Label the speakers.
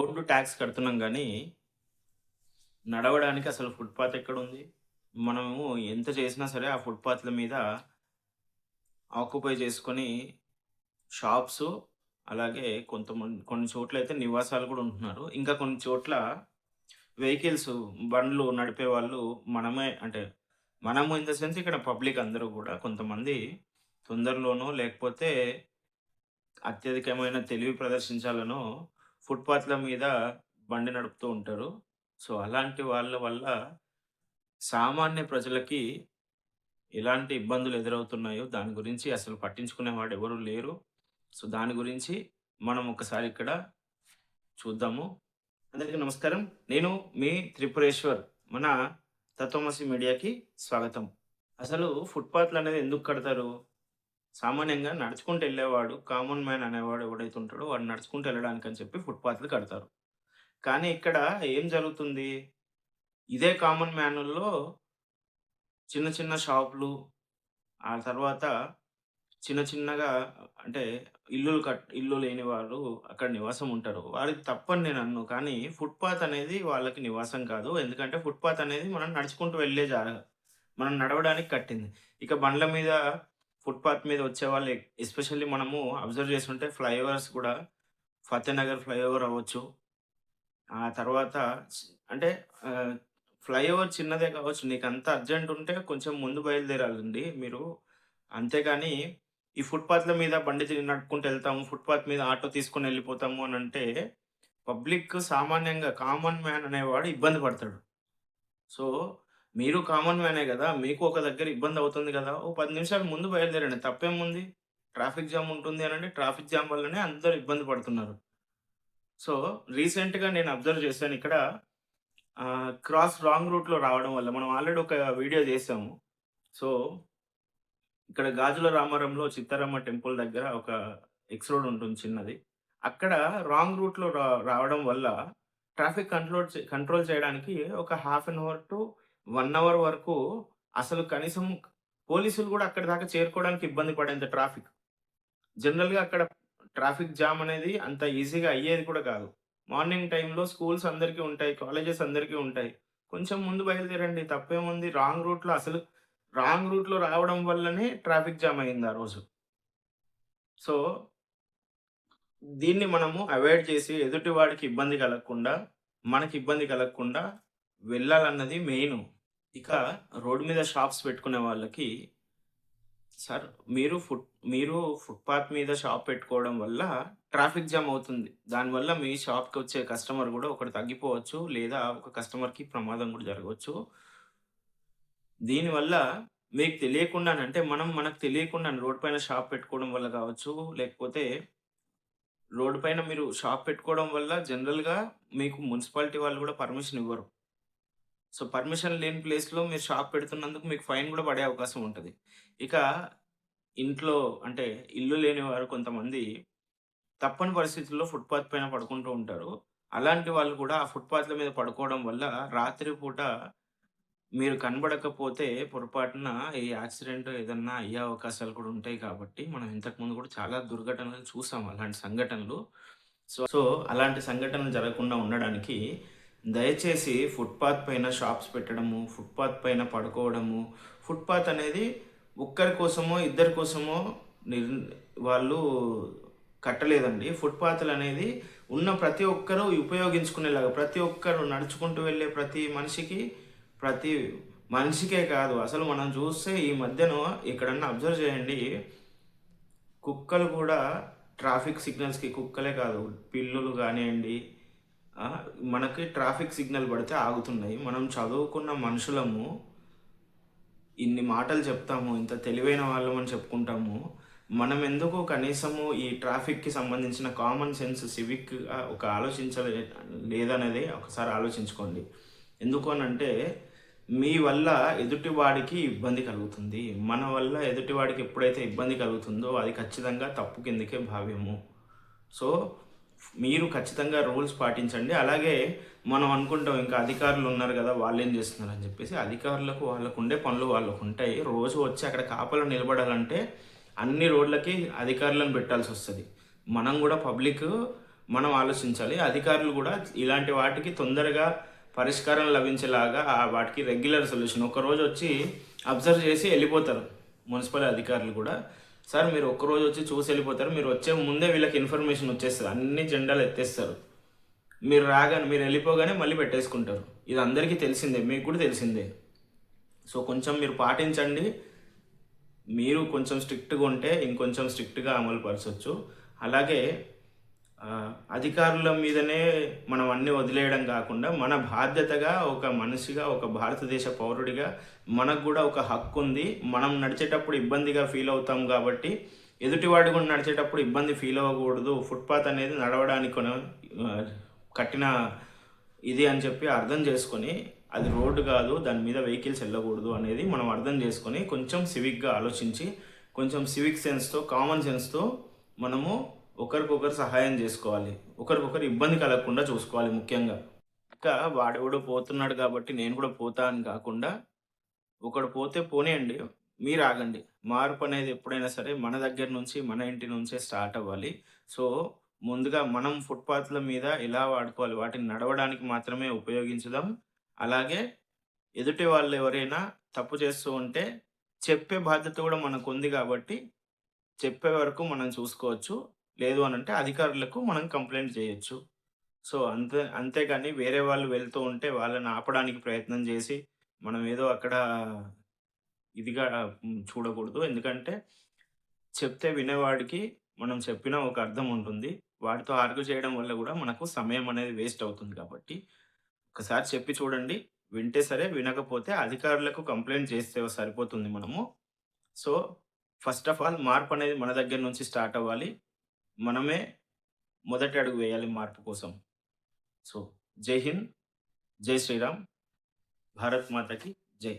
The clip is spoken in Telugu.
Speaker 1: రోడ్డు ట్యాక్స్ కడుతున్నాం గానీ, నడవడానికి అసలు ఫుట్‌పాత్ ఎక్కడుంది? మనము ఎంత చేసినా సరే ఆ ఫుట్‌పాత్‌ల మీద ఆక్యుపై చేసుకొని షాప్సు, అలాగే కొన్ని చోట్లయితే నివాసాలు గూడా ఉంటున్నారు. ఇంకా కొన్ని చోట్ల వెహికల్సు, బండ్లు నడిపేవాళ్ళు మనమే అంటే, మనము ఇన్ ద సెన్స్ ఇక్కడ పబ్లిక్ అందరూ గూడా కొంతమంది తొందరలోనో, లేకపోతే అత్యధికమైన తెలివి ప్రదర్శించాలనో ఫుట్‌పాత్‌ల మీద బండి నడుపుతూ ఉంటారు. సో, అలాంటి వాళ్ళ వల్ల సామాన్య ప్రజలకి ఎలాంటి ఇబ్బందులు ఎదురవుతున్నాయో దాని గురించి అసలు పట్టించుకునేవాడు ఎవరు లేరు. సో, దాని గురించి మనం ఒకసారి ఇక్కడ చూద్దాము. అందరికీ నమస్కారం. నేను మీ త్రిపురేశ్వర్. మన తత్వమసి మీడియాకి స్వాగతం. అసలు ఫుట్‌పాత్‌లనేది ఎందుకు కడతారు? సామాన్యంగా నడుచుకుంటూ ఎళ్ళేవాడు, కామన్ మ్యాన్ అనేవాడు ఎవడైతే ఉంటాడో వాడు నడుచుకుంటూ ఎళ్ళడానికని చెప్పి ఫుట్‌పాత్‌లు కడతారు. కానీ ఇక్కడ ఏం జరుగుతుంది? ఇదే కామన్ మ్యానుల్లో చిన్న చిన్న షాపులు, ఆ తర్వాత చిన్న చిన్నగా అంటే ఇల్లు లేని వారు అక్కడ నివాసం ఉంటారు. వారికి తప్పని నేననను. కానీ ఫుట్‌పాత్ అనేది వాళ్ళకి నివాసం కాదు. ఎందుకంటే ఫుట్‌పాత్ అనేది మనం నడుచుకుంటూ వెళ్ళే మనం నడవడానికి కట్టింది. ఇక బండ్ల మీద ఫుట్‌పాత్ మీద వచ్చేవాళ్ళు ఎస్పెషల్లీ మనము అబ్జర్వ్ చేసుంటే ఫ్లైఓవర్స్ కూడా ఫతేనగర్ ఫ్లైఓవర్ అవ్వచ్చు. ఆ తర్వాత స్ అంటే ఆహ్, ఫ్లైఓవర్ చిన్నదే కావచ్చు. నీకంత అర్జెంట్ ఉంటే కొంచెం ముందు బయలుదేరాలండి మీరు. అంతేగాని ఈ ఫుట్‌పాత్‌ల మీద బండి నడుపుకుంటూ ఎళ్తాము. ఫుట్‌పాత్ మీద ఆటో తీసుకొని ఎళ్ళిపోతాము అనంటే పబ్లిక్ సామాన్యంగా కామన్ మ్యాన్ అనేవాడు ఇబ్బంది పడతాడు. సో, మీరు కామన్ మ్యానే గదా! మీకు ఒక దగ్గర ఇబ్బందవుతుంది గదా! ఓ 10 నిమిషాలు ముందు బయలుదేరండి. తప్పేముంది? ట్రాఫిక్ జామ్ ఉంటుంది అనంటే ట్రాఫిక్ జామ్ వల్లనే అందరూ ఇబ్బంది పడుతున్నారు. సో, రీసెంట్‌గా నేను అబ్జర్వ్ చేశానిక్కడ రాంగ్ రూట్‌లో రావడం వల్ల మనం ఆల్రెడీ ఒక వీడియో చేసాము. సో, ఇక్కడ గాజుల రామారంలో చిత్తారమ్మ టెంపుల్ దగ్గర ఒక ఎక్స్ రోడ్ ఉంటుంది చిన్నది. అక్కడ రాంగ్ రూట్‌లో రావడం వల్ల ట్రాఫిక్ కంట్రోల్ చేయడానికి ఒక half an hour to 1 hour వరకు అసలు కనీసం పోలీసులు గూడా అక్కడి దాకా చేరుకోవడానికి ఇబ్బంది పడేంత ట్రాఫిక్. జనరల్‌గా అక్కడ ట్రాఫిక్ జామ్ అనేది అంత ఈజీగా అయ్యేది కూడా కాదు. మార్నింగ్ టైమ్‌లో స్కూల్స్ అందరికీ ఉంటాయి. కాలేజెస్ అందరికీ ఉంటాయి. కొంచెం ముందు బయలుదేరండి తప్పేముంది. రాంగ్ రూట్‌లో రావడం వల్లనే ట్రాఫిక్ జామ్ అయింది ఆ రోజు. సో, దీన్ని మనము అవాయిడ్ చేసి ఎదుటి వాడికి ఇబ్బంది కలగకుండా, మనకి ఇబ్బంది కలగకుండా వెళ్ళాలన్నది మెయిను. ఇక రోడ్ మీద షాప్స్ పెట్టుకునే వాళ్ళకి సార్ మీరు ఫుట్‌పాత్ మీద షాప్ పెట్టుకోవడం వల్ల ట్రాఫిక్ జామ్ అవుతుంది. దానివల్ల మీ షాప్‌కొచ్చే కస్టమర్ గూడా ఒకడు తగ్గిపోవచ్చు. లేదా ఒక కస్టమర్‌కి ప్రమాదం గూడా జరగవచ్చు. దీనివల్ల మీకు తెలియకుండానే అంటే మనకు తెలియకుండానే రోడ్ పైన షాప్ పెట్టుకోవడం వల్ల గావచ్చు, లేకపోతే రోడ్ పైన మీరు షాప్ పెట్టుకోవడం వల్ల జనరల్‌గా మీకు మున్సిపాలిటీ వాళ్ళు గూడా పర్మిషన్ ఇవ్వరు. సో, పర్మిషన్ లేని ప్లేస్‌లో మీరు షాప్ పెడుతున్నందుకు మీకు ఫైన్ గూడా పడే అవకాశం ఉంటది. ఇక ఇంట్లో అంటే ఇల్లు లేని వారు కొంతమంది తప్పని పరిస్థితుల్లో ఫుట్‌పాత్ పైన పడుకుంటూ ఉంటారు. అలాంటి వాళ్ళు కూడా ఆ ఫుట్‌పాత్‌ల మీద పడుకోవడం వల్ల రాత్రి పూట మీరు కనబడకపోతే పొరపాటున ఈ యాక్సిడెంట్ ఏదన్నా అయ్యే అవకాశాలు కూడా ఉంటాయి కాబట్టి, మనం ఇంతకుముందు కూడా చాలా దుర్ఘటనలు చూసాం అలాంటి సంఘటనలు. సో, అలాంటి సంఘటనలు జరగకుండా ఉండడానికి దయచేసి ఫుట్‌పాత్ పైన షాప్స్ పెట్టడము, ఫుట్‌పాత్ పైన పడుకోవడము, ఫుట్‌పాత్ అనేది ఒక్కరి కోసమో, ఇద్దరి కోసమో నిర్ వాళ్ళు కట్టలేదండి. ఫుట్‌పాత్‌లనేది ఉన్న ప్రతి ఒక్కరు ఉపయోగించుకునేలాగా, ప్రతి ఒక్కరు నడుచుకుంటూ వెళ్ళే ప్రతి మనిషికే కాదు. అసలు మనం చూస్తే ఈ మధ్యన ఎక్కడన్నా అబ్జర్వ్ చేయండి. కుక్కలు కూడా ట్రాఫిక్ సిగ్నల్స్‌కి కుక్కలే కాదు, పిల్లులు గానియండి, మనకి ట్రాఫిక్ సిగ్నల్ పడితే ఆగుతున్నాయి. మనం చదువుకున్న మనుషులము, ఇన్ని మాటలు చెప్తాము, ఇంత తెలివైన వాళ్ళమని చెప్పుకుంటాము. మనమెందుకు కనీసము ఈ ట్రాఫిక్‌కి సంబంధించిన కామన్ సెన్స్ సివిక్‌గా ఒక లేదనేది ఒకసారి ఆలోచించుకోండి. ఎందుకు అనంటే, మీ వల్ల ఎదుటివాడికి ఇబ్బంది కలుగుతుంది. మన వల్ల ఎదుటివాడికి ఎప్పుడైతే ఇబ్బంది కలుగుతుందో అది ఖచ్చితంగా తప్పు కిందకే భావ్యము. సో, మీరు ఖచ్చితంగా రూల్స్ పాటించండి. అలాగే మనం అనుకుంటాం ఇంకా అధికారులు ఉన్నారు గదా! వాళ్ళేం జేస్తున్నారని జెప్పేసి, అధికారులకు వాళ్ళకుండే పనులు వాళ్ళకుంటాయి. రోజు వచ్చి అక్కడ కాపలా నిలబడాలంటే అన్ని రోడ్లకి అధికారులను పెట్టాల్సొస్తది. మనం గూడా మనం ఆలోచించాలి. అధికారులు గూడా ఇలాంటి వాటికి తొందరగా పరిష్కారం లభించేలాగా వాటికి రెగ్యులర్ సొల్యూషన్ ఒక్కరోజొచ్చి అబ్జర్వ్ చేసి ఎళ్ళిపోతారు. మున్సిపల్ అధికారులు గూడా. సార్ మీరు ఒక్కరోజొచ్చి చూసి ఎళ్ళిపోతారు. మీరు వచ్చే ముందే వీళ్ళకి ఇన్ఫర్మేషన్ వచ్చేస్తది. అన్ని జెండాలు ఎత్తేస్తారు. మీరు ఎళ్ళిపోగానే మళ్ళీ పెట్టేసుకుంటారు. ఇది అందరికీ తెలిసిందే. మీకు కూడా తెలిసిందే. సో, కొంచెం మీరు పాటించండి. మీరు కొంచెం స్ట్రిక్ట్‌గా ఉంటే ఇంకొంచెం స్ట్రిక్ట్‌గా అమలు పరచొచ్చు. అలాగే అధికారుల మీదనే మనం అన్నీ వదిలేయడం కాకుండా, మన బాధ్యతగా ఒక మనిషిగా, ఒక భారతదేశ పౌరుడిగా మనకు గూడా ఒక హక్కుంది. మనం నడిచేటప్పుడు ఇబ్బందిగా ఫీల్ అవుతాం కాబట్టి, ఎదుటివాడు కూడా నడిచేటప్పుడు ఇబ్బంది ఫీల్ అవ్వకూడదు. ఫుట్‌పాత్ అనేది నడవడానికి కట్టిన ఇది అని చెప్పి అర్థం చేసుకొని, అది రోడ్డు కాదు, దాని మీద వెహికల్స్ వెళ్ళకూడదు అనేది మనం అర్థం చేసుకొని, కొంచెం సివిక్‌గా ఆలోచించి, కొంచెం సివిక్ సెన్స్‌తో, కామన్ సెన్స్‌తో మనము ఒకరికొకరు సహాయం చేసుకోవాలి. ఒకరికొకరు ఇబ్బంది కలగకుండా చూసుకోవాలి ముఖ్యంగా. ఇంకా వాడెవడో పోతున్నాడు కాబట్టి నేను కూడా పోతా అని కాకుండా, ఒకడు పోతే పోనీయండి. మీరాగండి. మార్పనేది ఎప్పుడైనా సరే మన దగ్గర నుంచి, మన ఇంటి నుంచే స్టార్ట్ అవ్వాలి. సో, ముందుగా మనం ఫుట్‌పాత్‌ల మీద ఎలా వాడుకోవాలి, వాటిని నడవడానికి మాత్రమే ఉపయోగించుదాం. అలాగే ఎదుటి వాళ్ళెవరైనా తప్పు చేస్తూ ఉంటే, చెప్పే బాధ్యత కూడా మనకుంది గాబట్టి, చెప్పే వరకు మనం చూసుకోవచ్చు. లేదు అనంటే అధికారులకు మనం కంప్లెయింట్ చేయొచ్చు. సో, అంతేగాని వేరే వాళ్ళు వెళ్తూ ఉంటే వాళ్ళని ఆపడానికి ప్రయత్నం జేసి, మనం ఏదో అక్కడ ఇదిగా చూడకూడదు. ఎందుకంటే చెప్తే వినేవాడికి మనం చెప్పిన ఒక అర్థం ఉంటుంది. వాడితో ఆర్గ్యూ చేయడం వల్ల గూడా మనకు సమయం అనేది వేస్ట్ అవుతుంది కాబట్టి, ఒకసారి చెప్పి చూడండి. వింటే సరే, వినకపోతే అధికారులకు కంప్లెయింట్ చేస్తే సరిపోతుంది మనము. సో, ఫస్ట్ ఆఫ్ ఆల్ మార్పనేది మన దగ్గర నుంచి స్టార్ట్ అవ్వాలి. మనమే మొదటి అడుగు వేయాలి మార్పు కోసం. సో, జై హింద్, జై శ్రీరామ్, భారత్ మాతకి జై.